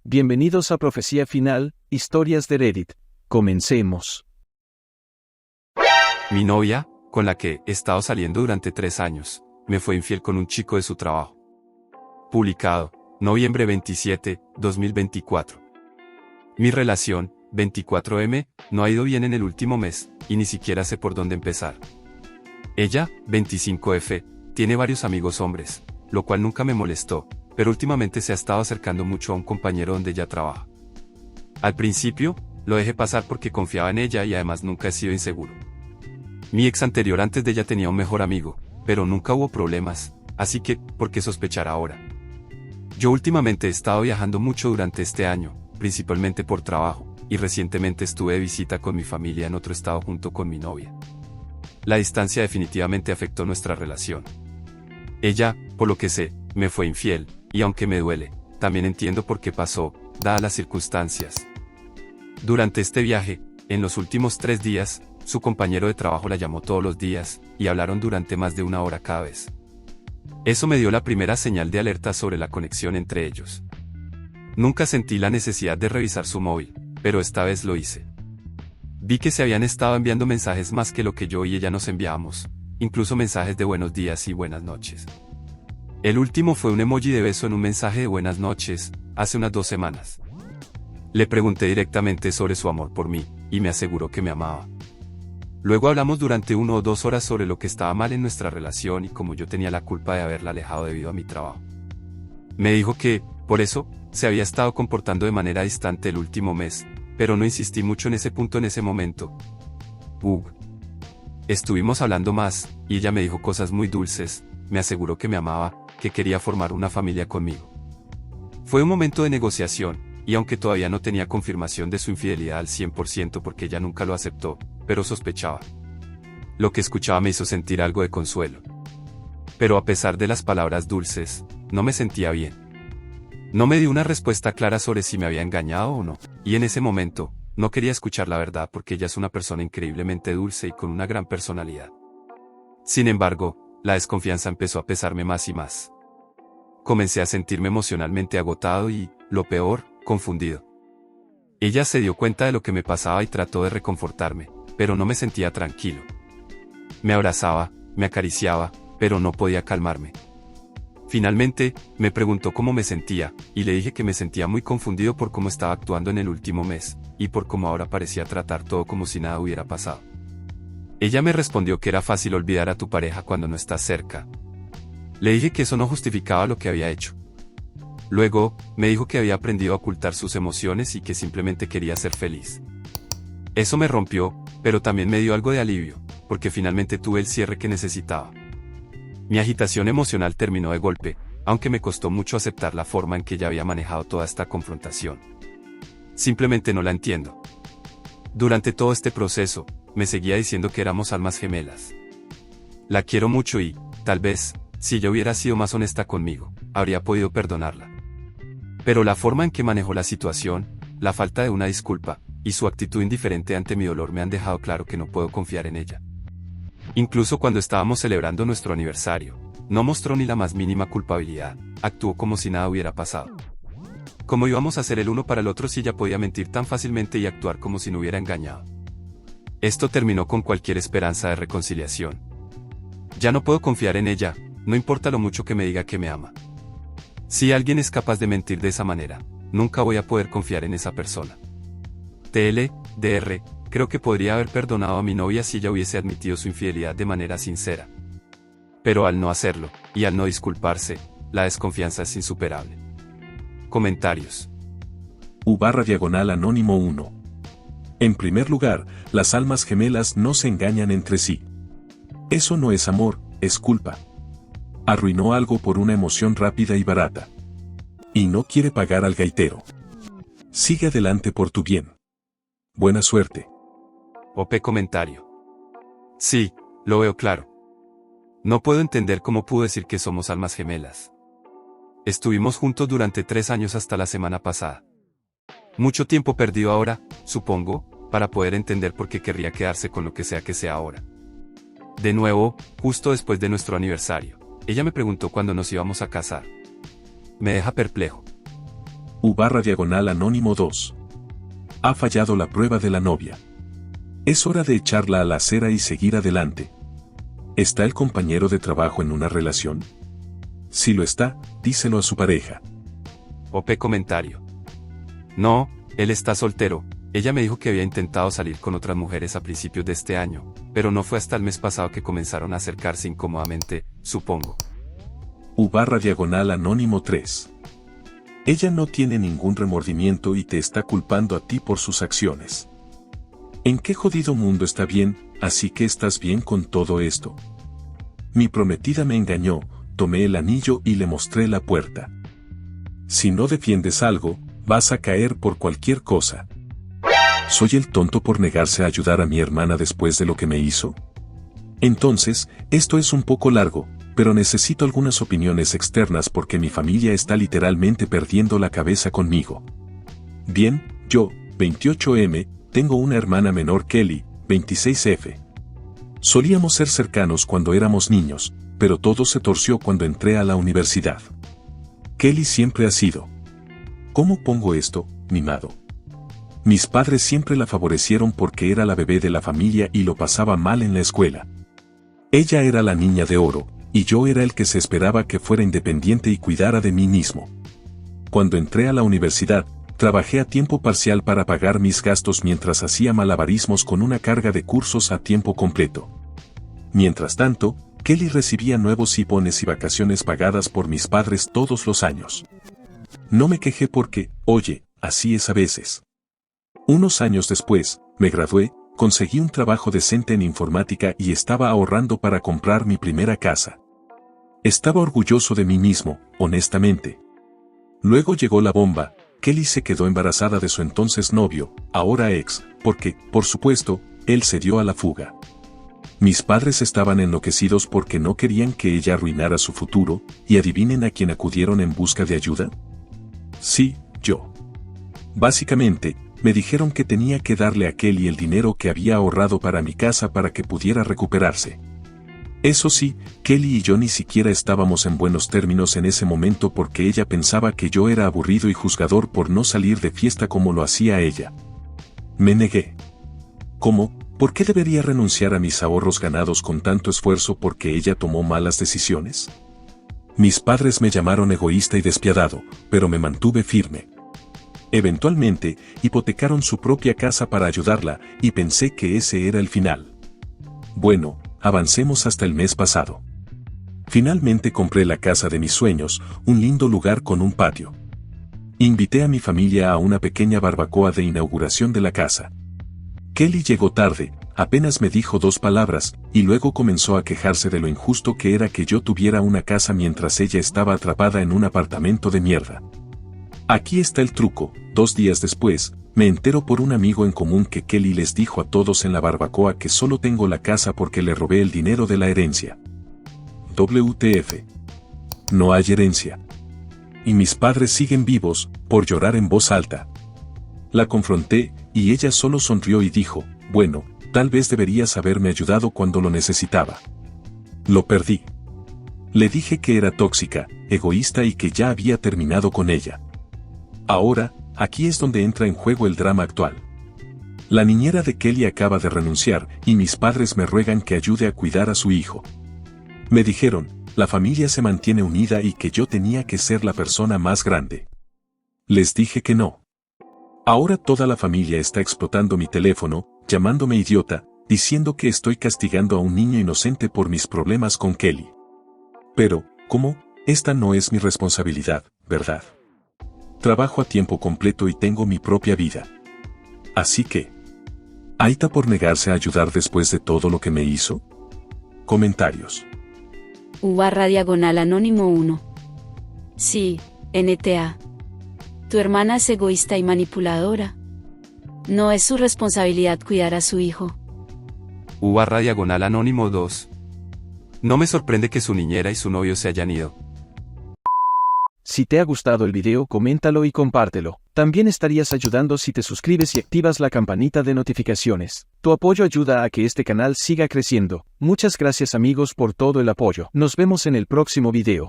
Bienvenidos a Profecía Final, Historias de Reddit. Comencemos. Mi novia, con la que he estado saliendo durante 3 años, me fue infiel con un chico de su trabajo. Publicado, noviembre 27, 2024. Mi relación, 24M, no ha ido bien en el último mes, y ni siquiera sé por dónde empezar. Ella, 25F, tiene varios amigos hombres, lo cual nunca me molestó, pero últimamente se ha estado acercando mucho a un compañero donde ella trabaja. Al principio, lo dejé pasar porque confiaba en ella y además nunca he sido inseguro. Mi ex anterior antes de ella tenía un mejor amigo, pero nunca hubo problemas, así que, ¿por qué sospechar ahora? Yo últimamente he estado viajando mucho durante este año, principalmente por trabajo, y recientemente estuve de visita con mi familia en otro estado junto con mi novia. La distancia definitivamente afectó nuestra relación. Ella, por lo que sé, me fue infiel, y aunque me duele, también entiendo por qué pasó, dadas las circunstancias. Durante este viaje, en los últimos 3 días, su compañero de trabajo la llamó todos los días, y hablaron durante más de 1 hora cada vez. Eso me dio la primera señal de alerta sobre la conexión entre ellos. Nunca sentí la necesidad de revisar su móvil, pero esta vez lo hice. Vi que se habían estado enviando mensajes más que lo que yo y ella nos enviamos, incluso mensajes de buenos días y buenas noches. El último fue un emoji de beso en un mensaje de buenas noches, hace unas 2 semanas. Le pregunté directamente sobre su amor por mí, y me aseguró que me amaba. Luego hablamos durante 1 o 2 horas sobre lo que estaba mal en nuestra relación y cómo yo tenía la culpa de haberla alejado debido a mi trabajo. Me dijo que, por eso, se había estado comportando de manera distante el último mes, pero no insistí mucho en ese punto en ese momento. Estuvimos hablando más, y ella me dijo cosas muy dulces, me aseguró que me amaba, que quería formar una familia conmigo. Fue un momento de negociación, y aunque todavía no tenía confirmación de su infidelidad al 100% porque ella nunca lo aceptó, pero sospechaba. Lo que escuchaba me hizo sentir algo de consuelo. Pero a pesar de las palabras dulces, no me sentía bien. No me dio una respuesta clara sobre si me había engañado o no, y en ese momento, no quería escuchar la verdad porque ella es una persona increíblemente dulce y con una gran personalidad. Sin embargo, la desconfianza empezó a pesarme más y más. Comencé a sentirme emocionalmente agotado y, lo peor, confundido. Ella se dio cuenta de lo que me pasaba y trató de reconfortarme, pero no me sentía tranquilo. Me abrazaba, me acariciaba, pero no podía calmarme. Finalmente, me preguntó cómo me sentía, y le dije que me sentía muy confundido por cómo estaba actuando en el último mes, y por cómo ahora parecía tratar todo como si nada hubiera pasado. Ella me respondió que era fácil olvidar a tu pareja cuando no estás cerca. Le dije que eso no justificaba lo que había hecho. Luego, me dijo que había aprendido a ocultar sus emociones y que simplemente quería ser feliz. Eso me rompió, pero también me dio algo de alivio, porque finalmente tuve el cierre que necesitaba. Mi agitación emocional terminó de golpe, aunque me costó mucho aceptar la forma en que ella había manejado toda esta confrontación. Simplemente no la entiendo. Durante todo este proceso, me seguía diciendo que éramos almas gemelas. La quiero mucho y, tal vez, si ella hubiera sido más honesta conmigo, habría podido perdonarla. Pero la forma en que manejó la situación, la falta de una disculpa, y su actitud indiferente ante mi dolor me han dejado claro que no puedo confiar en ella. Incluso cuando estábamos celebrando nuestro aniversario, no mostró ni la más mínima culpabilidad, actuó como si nada hubiera pasado. ¿Cómo íbamos a ser el uno para el otro si ella podía mentir tan fácilmente y actuar como si no hubiera engañado? Esto terminó con cualquier esperanza de reconciliación. Ya no puedo confiar en ella, no importa lo mucho que me diga que me ama. Si alguien es capaz de mentir de esa manera, nunca voy a poder confiar en esa persona. TLDR, creo que podría haber perdonado a mi novia si ella hubiese admitido su infidelidad de manera sincera. Pero al no hacerlo, y al no disculparse, la desconfianza es insuperable. Comentarios. U/Anónimo 1. En primer lugar, las almas gemelas no se engañan entre sí. Eso no es amor, es culpa. Arruinó algo por una emoción rápida y barata. Y no quiere pagar al gaitero. Sigue adelante por tu bien. Buena suerte. OP comentario. Sí, lo veo claro. No puedo entender cómo pudo decir que somos almas gemelas. Estuvimos juntos durante 3 años hasta la semana pasada. Mucho tiempo perdido ahora, supongo, para poder entender por qué querría quedarse con lo que sea ahora. De nuevo, justo después de nuestro aniversario, ella me preguntó cuándo nos íbamos a casar. Me deja perplejo. U/Anónimo 2. Ha fallado la prueba de la novia. Es hora de echarla a la acera y seguir adelante. ¿Está el compañero de trabajo en una relación? Si lo está, díselo a su pareja. OP comentario. No, él está soltero. Ella me dijo que había intentado salir con otras mujeres a principios de este año, pero no fue hasta el mes pasado que comenzaron a acercarse incómodamente, supongo. U/Anónimo 3. Ella no tiene ningún remordimiento y te está culpando a ti por sus acciones. ¿En qué jodido mundo está bien, así que estás bien con todo esto? Mi prometida me engañó, tomé el anillo y le mostré la puerta. Si no defiendes algo, vas a caer por cualquier cosa. ¿Soy el tonto por negarse a ayudar a mi hermana después de lo que me hizo? Entonces, esto es un poco largo, pero necesito algunas opiniones externas porque mi familia está literalmente perdiendo la cabeza conmigo. Bien, yo, 28M, tengo una hermana menor, Kelly, 26F. Solíamos ser cercanos cuando éramos niños, pero todo se torció cuando entré a la universidad. Kelly siempre ha sido. ¿Cómo pongo esto, mimado? Mis padres siempre la favorecieron porque era la bebé de la familia y lo pasaba mal en la escuela. Ella era la niña de oro, y yo era el que se esperaba que fuera independiente y cuidara de mí mismo. Cuando entré a la universidad, trabajé a tiempo parcial para pagar mis gastos mientras hacía malabarismos con una carga de cursos a tiempo completo. Mientras tanto, Kelly recibía nuevos hipones y vacaciones pagadas por mis padres todos los años. No me quejé porque, oye, así es a veces. Unos años después, me gradué, conseguí un trabajo decente en informática y estaba ahorrando para comprar mi primera casa. Estaba orgulloso de mí mismo, honestamente. Luego llegó la bomba. Kelly se quedó embarazada de su entonces novio, ahora ex, porque, por supuesto, él se dio a la fuga. Mis padres estaban enloquecidos porque no querían que ella arruinara su futuro, y adivinen a quién acudieron en busca de ayuda. Sí, yo. Básicamente, me dijeron que tenía que darle a Kelly el dinero que había ahorrado para mi casa para que pudiera recuperarse. Eso sí, Kelly y yo ni siquiera estábamos en buenos términos en ese momento porque ella pensaba que yo era aburrido y juzgador por no salir de fiesta como lo hacía ella. Me negué. ¿Cómo? ¿Por qué debería renunciar a mis ahorros ganados con tanto esfuerzo porque ella tomó malas decisiones? Mis padres me llamaron egoísta y despiadado, pero me mantuve firme. Eventualmente, hipotecaron su propia casa para ayudarla, y pensé que ese era el final. Bueno, avancemos hasta el mes pasado. Finalmente compré la casa de mis sueños, un lindo lugar con un patio. Invité a mi familia a una pequeña barbacoa de inauguración de la casa. Kelly llegó tarde, apenas me dijo 2 palabras, y luego comenzó a quejarse de lo injusto que era que yo tuviera una casa mientras ella estaba atrapada en un apartamento de mierda. Aquí está el truco. 2 días después, me entero por un amigo en común que Kelly les dijo a todos en la barbacoa que solo tengo la casa porque le robé el dinero de la herencia. WTF. No hay herencia. Y mis padres siguen vivos, por llorar en voz alta. La confronté, y ella solo sonrió y dijo, bueno, tal vez deberías haberme ayudado cuando lo necesitaba. Lo perdí. Le dije que era tóxica, egoísta y que ya había terminado con ella. Ahora, aquí es donde entra en juego el drama actual. La niñera de Kelly acaba de renunciar, y mis padres me ruegan que ayude a cuidar a su hijo. Me dijeron, la familia se mantiene unida y que yo tenía que ser la persona más grande. Les dije que no. Ahora toda la familia está explotando mi teléfono, llamándome idiota, diciendo que estoy castigando a un niño inocente por mis problemas con Kelly. Pero, ¿cómo? Esta no es mi responsabilidad, ¿verdad? Trabajo a tiempo completo y tengo mi propia vida. Así que, ¿Aita por negarse a ayudar después de todo lo que me hizo? Comentarios. U/Anónimo 1. Sí, NTA. Tu hermana es egoísta y manipuladora. No es su responsabilidad cuidar a su hijo. U/Anónimo 2. No me sorprende que su niñera y su novio se hayan ido. Si te ha gustado el video, coméntalo y compártelo. También estarías ayudando si te suscribes y activas la campanita de notificaciones. Tu apoyo ayuda a que este canal siga creciendo. Muchas gracias amigos por todo el apoyo. Nos vemos en el próximo video.